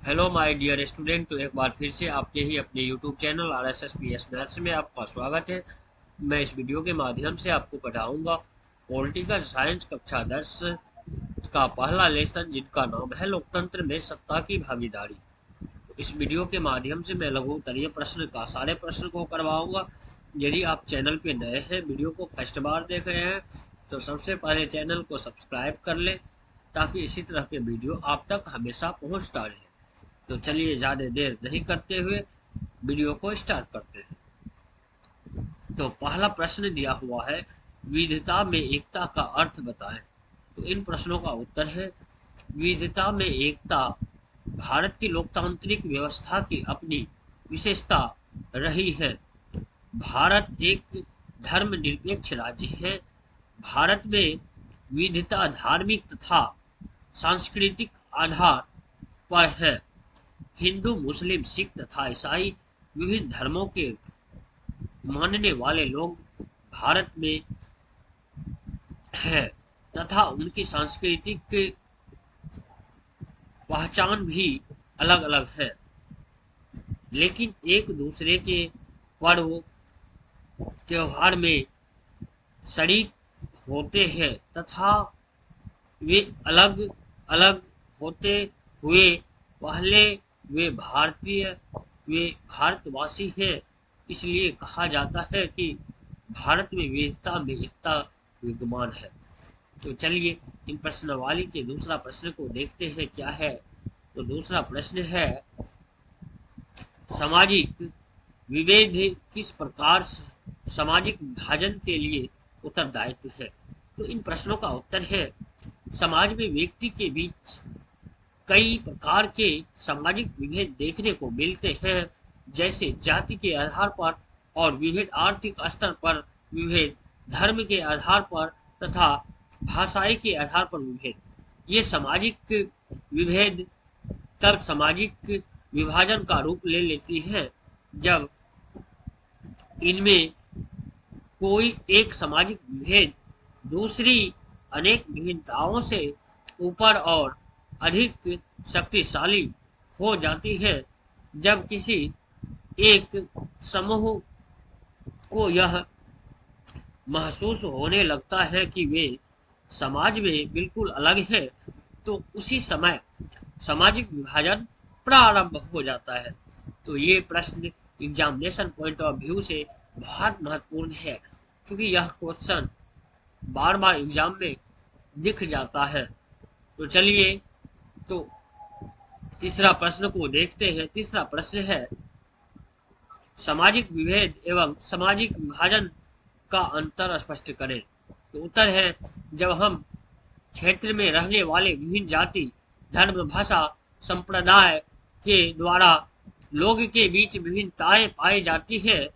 Hello my dear student. तो एक बार फिर से आपके ही अपने यूट्यूब चैनल RSSPS मैथ्स में आपका स्वागत है। मैं इस वीडियो के माध्यम से आपको पढ़ाऊंगा पॉलिटिकल साइंस कक्षा 10 का पहला लेसन, जिनका नाम है लोकतंत्र में सत्ता की भागीदारी। तो इस वीडियो के माध्यम से मैं लघु उत्तरीय प्रश्न का सारे प्रश्न को करवाऊंगा। यदि आप चैनल पे नए हैं, वीडियो को फर्स्ट बार देख रहे हैं, तो सबसे पहले चैनल को सब्सक्राइब कर लें ताकि इसी तरह के वीडियो आप तक हमेशा पहुंचता रहे। तो चलिए ज़्यादा देर नहीं करते हुए वीडियो को स्टार्ट करते हैं। तो पहला प्रश्न दिया हुआ है, विविधता में एकता का अर्थ बताएं। तो इन प्रश्नों का उत्तर है, विविधता में एकता भारत की लोकतांत्रिक व्यवस्था की अपनी विशेषता रही है। भारत एक धर्मनिरपेक्ष राज्य है। भारत में विविधता धार्मिक तथा सांस्कृतिक आधार पर है। हिंदू, मुस्लिम, सिख तथा ईसाई विभिन्न धर्मों के मानने वाले लोग भारत में हैं तथा उनकी सांस्कृतिक पहचान भी अलग अलग है, लेकिन एक दूसरे के पर्व त्योहार में शरीक होते हैं तथा वे अलग अलग होते हुए पहले वे भारतीय वे भारतवासी हैं। इसलिए कहा जाता है कि भारत में विविधता में एकता विद्यमान है। तो चलिए इन प्रश्नावली के दूसरा प्रश्न को देखते हैं क्या है। तो दूसरा प्रश्न है, सामाजिक विभेद किस प्रकार सामाजिक विभाजन के लिए उत्तरदायित्व है। तो इन प्रश्नों का उत्तर है, समाज में व्यक्ति के बीच कई प्रकार के सामाजिक विभेद देखने को मिलते हैं, जैसे जाति के आधार पर और विभेद, आर्थिक स्तर पर विभेद, धर्म के आधार पर तथा भाषाई के आधार पर विभेद। ये सामाजिक विभेद तब सामाजिक विभाजन का रूप ले लेती है जब इनमें कोई एक सामाजिक विभेद दूसरी अनेक विभिन्नताओं से ऊपर और अधिक शक्तिशाली हो जाती है। जब किसी एक समूह को यह महसूस होने लगता है कि वे समाज में बिल्कुल अलग है, तो उसी समय सामाजिक विभाजन प्रारंभ हो जाता है। तो ये प्रश्न एग्जामिनेशन पॉइंट ऑफ व्यू से बहुत महत्वपूर्ण है, क्योंकि यह क्वेश्चन बार बार एग्जाम में दिख जाता है। तो चलिए तो तीसरा प्रश्न को देखते हैं। तीसरा प्रश्न है, सामाजिक विभेद एवं सामाजिक विभाजन का अंतर स्पष्ट करें। तो उत्तर है, जब हम क्षेत्र में रहने वाले विभिन्न जाति, धर्म, भाषा, संप्रदाय के द्वारा लोग के बीच विभिन्नताएं पाई जाती है,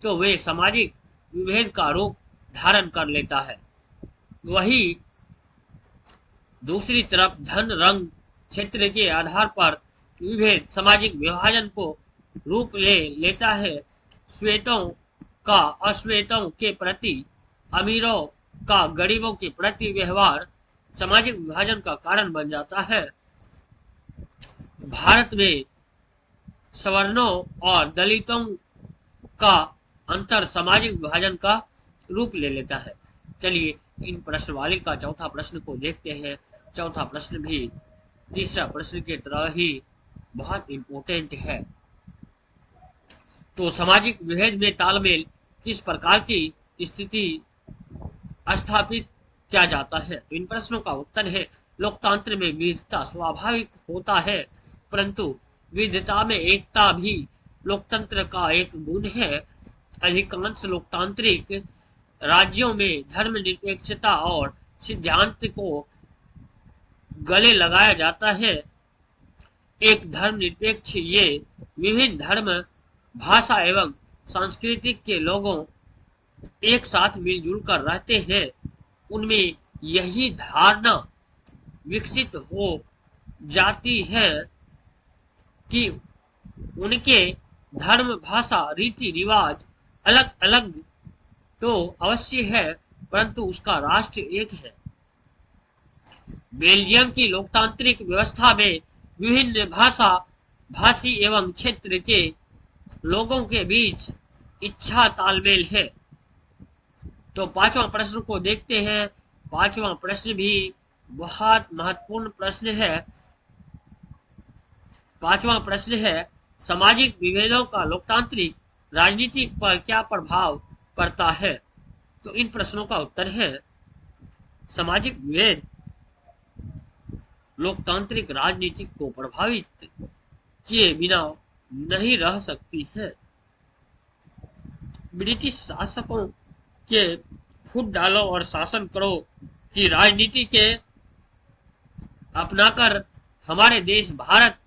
तो वे सामाजिक विभेद का रूप धारण कर लेता है। वही दूसरी तरफ धन, रंग, क्षेत्र के आधार पर विभेद सामाजिक विभाजन को रूप ले लेता है। श्वेतों का अश्वेतों के प्रति, अमीरों का गरीबों के प्रति व्यवहार सामाजिक विभाजन का कारण बन जाता है। भारत में सवर्णों और दलितों का अंतर सामाजिक विभाजन का रूप ले लेता है। चलिए इन प्रश्नवाली का चौथा प्रश्न को देखते हैं। चौथा प्रश्न भी तीसरा प्रश्न की तरह ही बहुत इंपॉर्टेंट है। तो सामाजिक विभेद में तालमेल किस प्रकार की स्थिति स्थापित किया जाता है। तो इन प्रश्नों का उत्तर है, लोकतंत्र में विविधता स्वाभाविक होता है, परंतु विविधता में एकता भी लोकतंत्र का एक गुण है। अधिकांश लोकतांत्रिक राज्यों में धर्मनिरपेक्षता और सिद्धांत को गले लगाया जाता है। एक धर्मनिरपेक्ष ये विभिन्न धर्म, भाषा एवं संस्कृति के लोगों एक साथ मिलजुल कर रहते हैं। उनमें यही धारणा विकसित हो जाती है कि उनके धर्म, भाषा, रीति रिवाज अलग अलग तो अवश्य है, परंतु उसका राष्ट्र एक है। बेल्जियम की लोकतांत्रिक व्यवस्था में विभिन्न भाषा भाषी एवं क्षेत्र के लोगों के बीच इच्छा तालमेल है। तो पांचवा प्रश्न को देखते हैं। पांचवा प्रश्न भी बहुत महत्वपूर्ण प्रश्न है। पांचवा प्रश्न है, सामाजिक विभेदों का लोकतांत्रिक राजनीति पर क्या प्रभाव पड़ता है। तो इन प्रश्नों का उत्तर है, सामाजिक विभेद लोकतांत्रिक राजनीति को प्रभावित किए बिना नहीं रह सकती है। ब्रिटिश शासकों के फूट डालो और शासन करो की राजनीति के अपनाकर हमारे देश भारत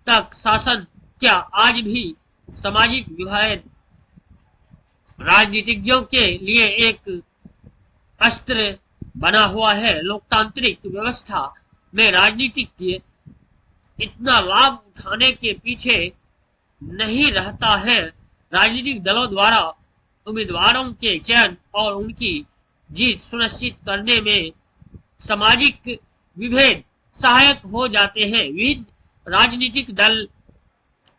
तक शासन क्या आज भी सामाजिक विभेद राजनीतिज्ञों के लिए एक अस्त्र बना हुआ है। लोकतांत्रिक व्यवस्था में राजनीतिज्ञ इतना लाभ उठाने के पीछे नहीं रहता है। राजनीतिक दलों द्वारा उम्मीदवारों के चयन और उनकी जीत सुनिश्चित करने में सामाजिक विभेद सहायक हो जाते हैं। विभिन्न राजनीतिक दल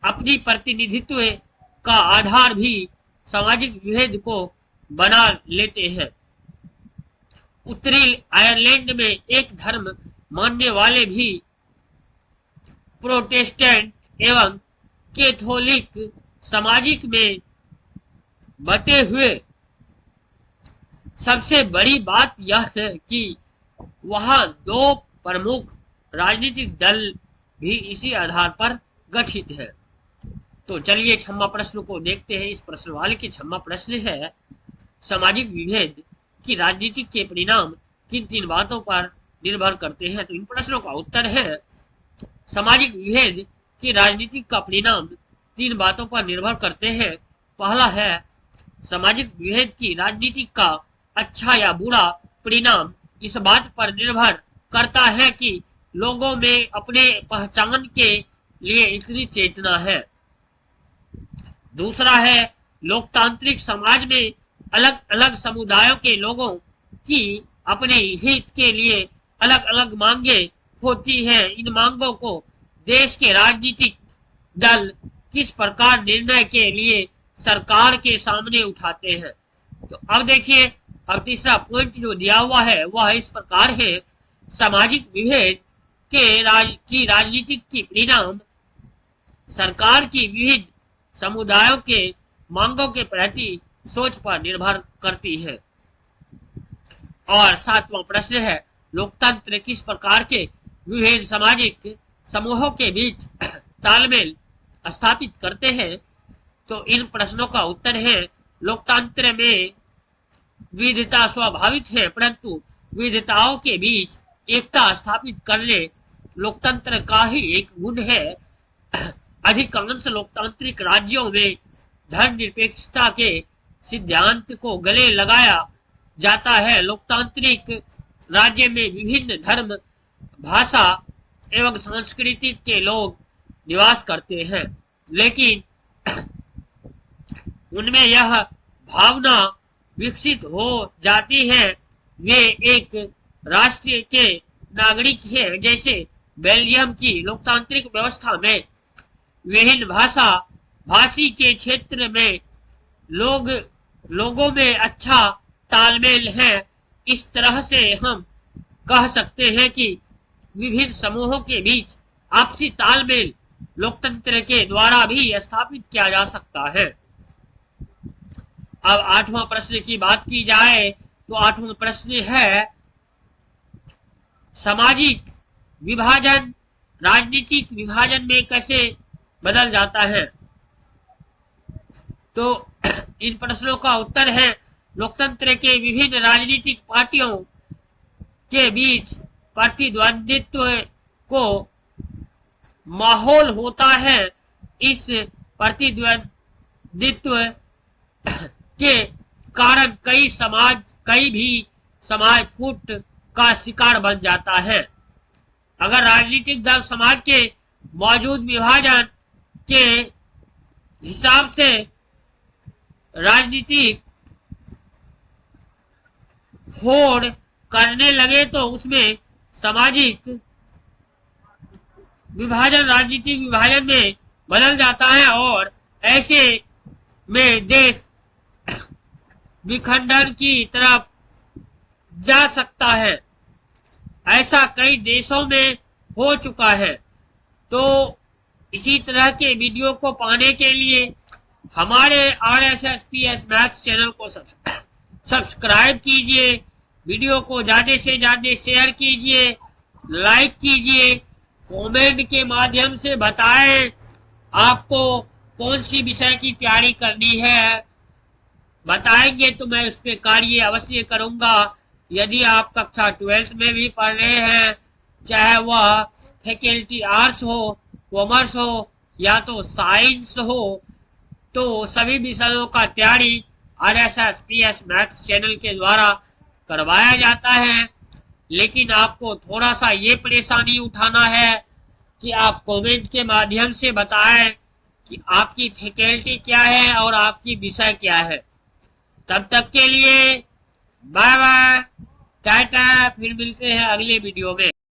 अपनी प्रतिनिधित्व का आधार भी सामाजिक विभेद को बना लेते हैं। उत्तरी आयरलैंड में एक धर्म मानने वाले भी प्रोटेस्टेंट एवं कैथोलिक सामाजिक में बटे हुए। सबसे बड़ी बात यह है कि वहां दो प्रमुख राजनीतिक दल भी इसी आधार पर गठित है। तो चलिए छठवां प्रश्न को देखते हैं। इस प्रश्न वाले की छठवां प्रश्न है, सामाजिक विभेद की राजनीति के परिणाम किन तीन बातों पर निर्भर करते हैं। तो इन प्रश्नों का उत्तर है, सामाजिक विभेद की राजनीति का परिणाम तीन बातों पर निर्भर करते हैं। पहला है, सामाजिक विभेद की राजनीति का अच्छा या बुरा परिणाम इस बात पर निर्भर करता है कि लोगों में अपने पहचान के लिए इतनी चेतना है। दूसरा है, लोकतांत्रिक समाज में अलग अलग समुदायों के लोगों की अपने हित के लिए अलग अलग मांगे होती हैं। इन मांगों को देश के राजनीतिक दल किस प्रकार निर्णय के लिए सरकार के सामने उठाते हैं। तो अब देखिए, अब तीसरा पॉइंट जो दिया हुआ है वह इस प्रकार है, सामाजिक विभेद की राजनीतिक की परिणाम सरकार की विविध समुदायों के मांगों के प्रति सोच पर निर्भर करती है। और सातवां प्रश्न है, लोकतंत्र किस प्रकार के विभिन्न सामाजिक समूहों के बीच तालमेल स्थापित करते हैं। तो इन प्रश्नों का उत्तर है, लोकतंत्र में विविधता स्वाभाविक है, परंतु विविधताओं के बीच एकता स्थापित करने लोकतंत्र का ही एक गुण है। अधिकांश लोकतांत्रिक राज्यों में धर्मनिरपेक्षता के सिद्धांत को गले लगाया जाता है। लोकतांत्रिक राज्य में विभिन्न धर्म, भाषा एवं संस्कृति के लोग निवास करते हैं, लेकिन उनमें यह भावना विकसित हो जाती है वे एक राष्ट्र के नागरिक हैं। जैसे बेल्जियम की लोकतांत्रिक व्यवस्था में विभिन्न भाषी के क्षेत्र में लोगों में अच्छा तालमेल है। इस तरह से हम कह सकते हैं कि विभिन्न समूहों के बीच आपसी तालमेल लोकतंत्र के द्वारा भी स्थापित किया जा सकता है। अब आठवां प्रश्न की बात की जाए तो आठवां प्रश्न है, सामाजिक विभाजन राजनीतिक विभाजन में कैसे बदल जाता है। तो इन प्रश्नों का उत्तर है, लोकतंत्र के विभिन्न राजनीतिक पार्टियों के बीच प्रतिद्वंद्वित्व को माहौल होता है। इस प्रतिद्वंद्वित्व के कारण कई भी समाज फूट का शिकार बन जाता है। अगर राजनीतिक दल समाज के मौजूद विभाजन के हिसाब से राजनीतिक होड़ करने लगे तो उसमें सामाजिक विभाजन राजनीतिक विभाजन में बदल जाता है और ऐसे में देश विखंडन की तरफ जा सकता है। ऐसा कई देशों में हो चुका है। तो इसी तरह के वीडियो को पाने के लिए हमारे RSSPS मैथ्स चैनल को सब्सक्राइब कीजिए, वीडियो को ज्यादा से ज्यादा शेयर कीजिए, लाइक कीजिए, कमेंट के माध्यम से बताएं आपको कौन सी विषय की तैयारी करनी है। बताएंगे तो मैं उस पर कार्य अवश्य करूंगा। यदि आप कक्षा 12th में भी पढ़ रहे हैं, चाहे वह फैकल्टी आर्ट्स हो, कॉमर्स हो या तो साइंस हो, तो सभी विषयों का तैयारी RSSPS मैथ्स चैनल के द्वारा करवाया जाता है। लेकिन आपको थोड़ा सा ये परेशानी उठाना है कि आप कमेंट के माध्यम से बताएं कि आपकी फैकल्टी क्या है और आपकी विषय क्या है। तब तक के लिए बाय बाय, टाटा, फिर मिलते हैं अगले वीडियो में।